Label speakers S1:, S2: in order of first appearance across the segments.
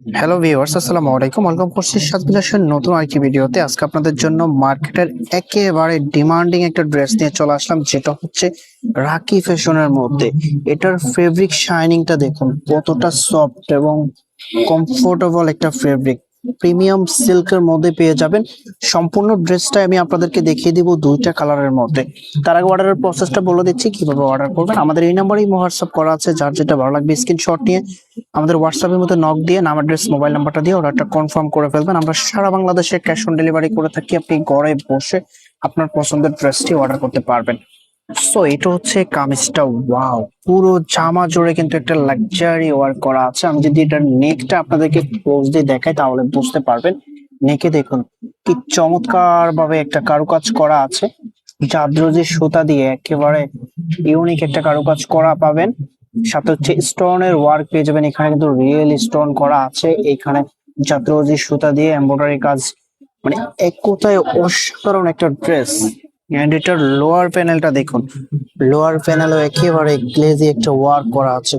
S1: Hello viewers, আসসালামু আলাইকুম। Welcome করছি সাতবিলাসের নতুন আরেকটি ভিডিওতে। আজকে আপনাদের জন্য মার্কেটের একেবারে ডিমান্ডিং একটা ড্রেস নিয়ে চলে আসলাম, যেটা হচ্ছে রাকি ফ্যাশনের মধ্যে। এটার ফেব্রিক শাইনিংটা দেখুন কতটা সফট এবং কমফোর্টেবল একটা ফেব্রিক। প্রিমিয়াম সিল্কের মধ্যে পেয়ে যাবেন। সম্পূর্ণ ড্রেসটা আমি আপনাদেরকে দেখিয়ে দিব দুইটা কালারের মধ্যে। তার আগে অর্ডারের প্রসেসটা বলে দিচ্ছি কিভাবে অর্ডার করবেন। আমাদের এই নাম্বারেই হোয়াটসঅ্যাপ করা আছে, যার যেটা ভালো লাগবে স্ক্রিনশট নিয়ে আমাদের হোয়াটসঅ্যাপের মধ্যে নক দিয়ে নাম, অ্যাড্রেস, মোবাইল নাম্বারটা দিয়ে অর্ডারটা কনফার্ম করে ফেলবেন। আমরা সারা বাংলাদেশে ক্যাশ অন ডেলিভারি করে থাকি। আপনি ঘরে বসে আপনার পছন্দের ড্রেসটি অর্ডার করতে পারবেন। সো এটা হচ্ছে কামিজটা, ওয়াও! পুরো জামা জুড়ে কিন্তু একটা লাক্সারি ওয়ার্ক করা আছে। আমি যদি এটার নেকটা আপনাদেরকে ক্লোজ দিয়ে দেখাই তাহলে বুঝতে পারবেন। নেকে দেখুন কি চমৎকার ভাবে একটা কারুকাজ করা আছে। জাদরজি সুতা দিয়ে একেবারে ইউনিক একটা কারুকাজ করা পাবেন। সাথে হচ্ছে স্টোনের ওয়ার্ক পেয়ে যাবেন। এখানে কিন্তু রিয়েল স্টোন করা আছে। এখানে জাদরজি সুতা দিয়ে এমব্রয়ডারি কাজ, মানে এক কথায় অসাধারণ একটা ড্রেস। এন্ড এটার লোয়ার প্যানেলটা দেখুন, লোয়ার প্যানেলও একেবারে গ্লেজি একটা ওয়ার্ক করা আছে।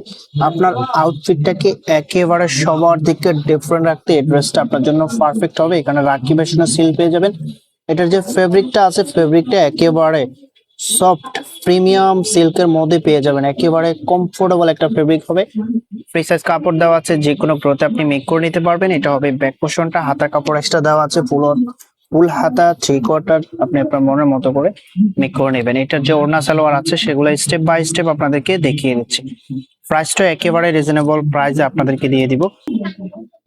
S1: আপনার আউটফিটটাকে একেবারে সবার দিকে ডিফারেন্ট রাখতে এই ড্রেসটা আপনার জন্য পারফেক্ট হবে। এখানে রাখি মেশিনের সিল পেয়ে যাবেন। এটার যে ফেব্রিকটা আছে, ফেব্রিকটা একেবারে সফট প্রিমিয়াম সিল্কের মধ্যে পেয়ে যাবেন। একেবারে কমফোর্টেবল একটা ফেব্রিক হবে। ফ্রি সাইজ কাপড় দেওয়া আছে, যে কোনো ক্লথে আপনি মেক করে নিতে পারবেন। এটা হবে ব্যাক পোর্শনটা, হাতার কাপড় এক্সট্রা দেওয়া আছে, ফুল হাতা, থ্রি কোয়ার্টার আপনি আপনার মনের মতো করে মেক করে নেবেন। এটার যে ওড়না সালোয়ার আছে সেগুলো স্টেপ বাই স্টেপ আপনাদেরকে দেখিয়ে দিচ্ছি। প্রাইসটা একেবারে রিজনেবল প্রাইসে আপনাদেরকে দিয়ে দিব।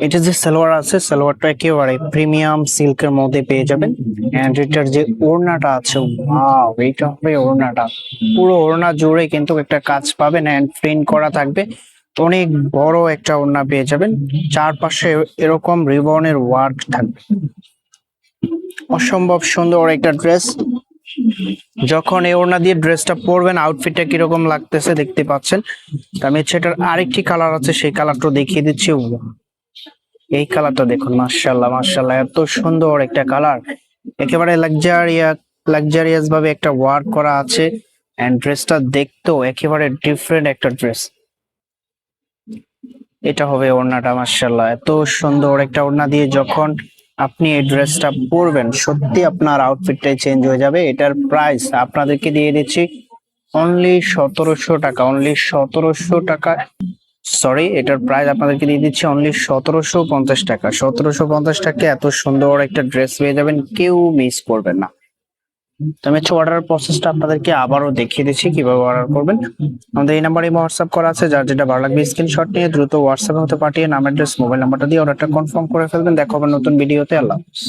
S1: এটা যে সালোয়ার আছে, সালোয়ারটা একেবারে প্রিমিয়াম সিল্কের মধ্যে পেয়ে যাবেন। এন্ড এটার যে ওড়নাটা আছে, ওয়াও! এটা হবে ওড়নাটা, পুরো ওড়না জুড়ে কিন্তু একটা কাজ পাবেন এন্ড প্রিন্ট করা থাকবে। অনেক বড় একটা ওড়না পেয়ে যাবেন, চারপাশে এরকম রিবনের ওয়ার্ক থাকবে। অসম্ভব সুন্দর একটা ড্রেস। যখন এই ওড়না দিয়ে ড্রেসটা পরবেন আউটফিটটা কিরকম লাগতেছে দেখতে পাচ্ছেন। তো আমি সেটার আরেকটি কালার আছে, সেই কালারটা দেখিয়ে দিচ্ছি। এই কালারটা দেখুন, মাশাআল্লাহ মাশাআল্লাহ, এত সুন্দর একটা কালার। একেবারে লাক্সারিয়াস ভাবে একটা ওয়ার্ক করা আছে। এন্ড ড্রেসটা দেখতেও একেবারে ডিফারেন্ট একটা ড্রেস। এটা হবে ওড়নাটা, মাশাআল্লাহ এত সুন্দর একটা ওড়না দিয়ে যখন আপনি এই ড্রেসটা পরবেন সত্যি আপনার আউটফিটটাই চেঞ্জ হয়ে যাবে। এটার প্রাইস আপনাদেরকে দিয়ে দিচ্ছি অনলি 1700 টাকা। অনলি 1700 টাকা, সরি, এটার প্রাইস আপনাদেরকে দিয়ে দিচ্ছি অনলি 1750 টাকা। 1750 টাকা এত সুন্দর একটা ড্রেস পেয়ে যাবেন, কেউ মিস করবেন না। তো আমি হচ্ছে অর্ডার প্রসেসটা আপনাদেরকে আবারও দেখিয়ে দিচ্ছি কিভাবে অর্ডার করবেন। আমাদের এই নাম্বারে হোয়াটসঅ্যাপ করা আছে, যার যেটা ভালো লাগবে স্ক্রিনশট নিয়ে দ্রুত হোয়াটসঅ্যাপে হতে পাঠিয়ে নাম, অ্যাড্রেস, মোবাইল নাম্বারটা দিয়ে অর্ডারটা কনফার্ম করে ফেলবেন। দেখা হবে নতুন ভিডিওতে। আল্লাহ হাফেজ।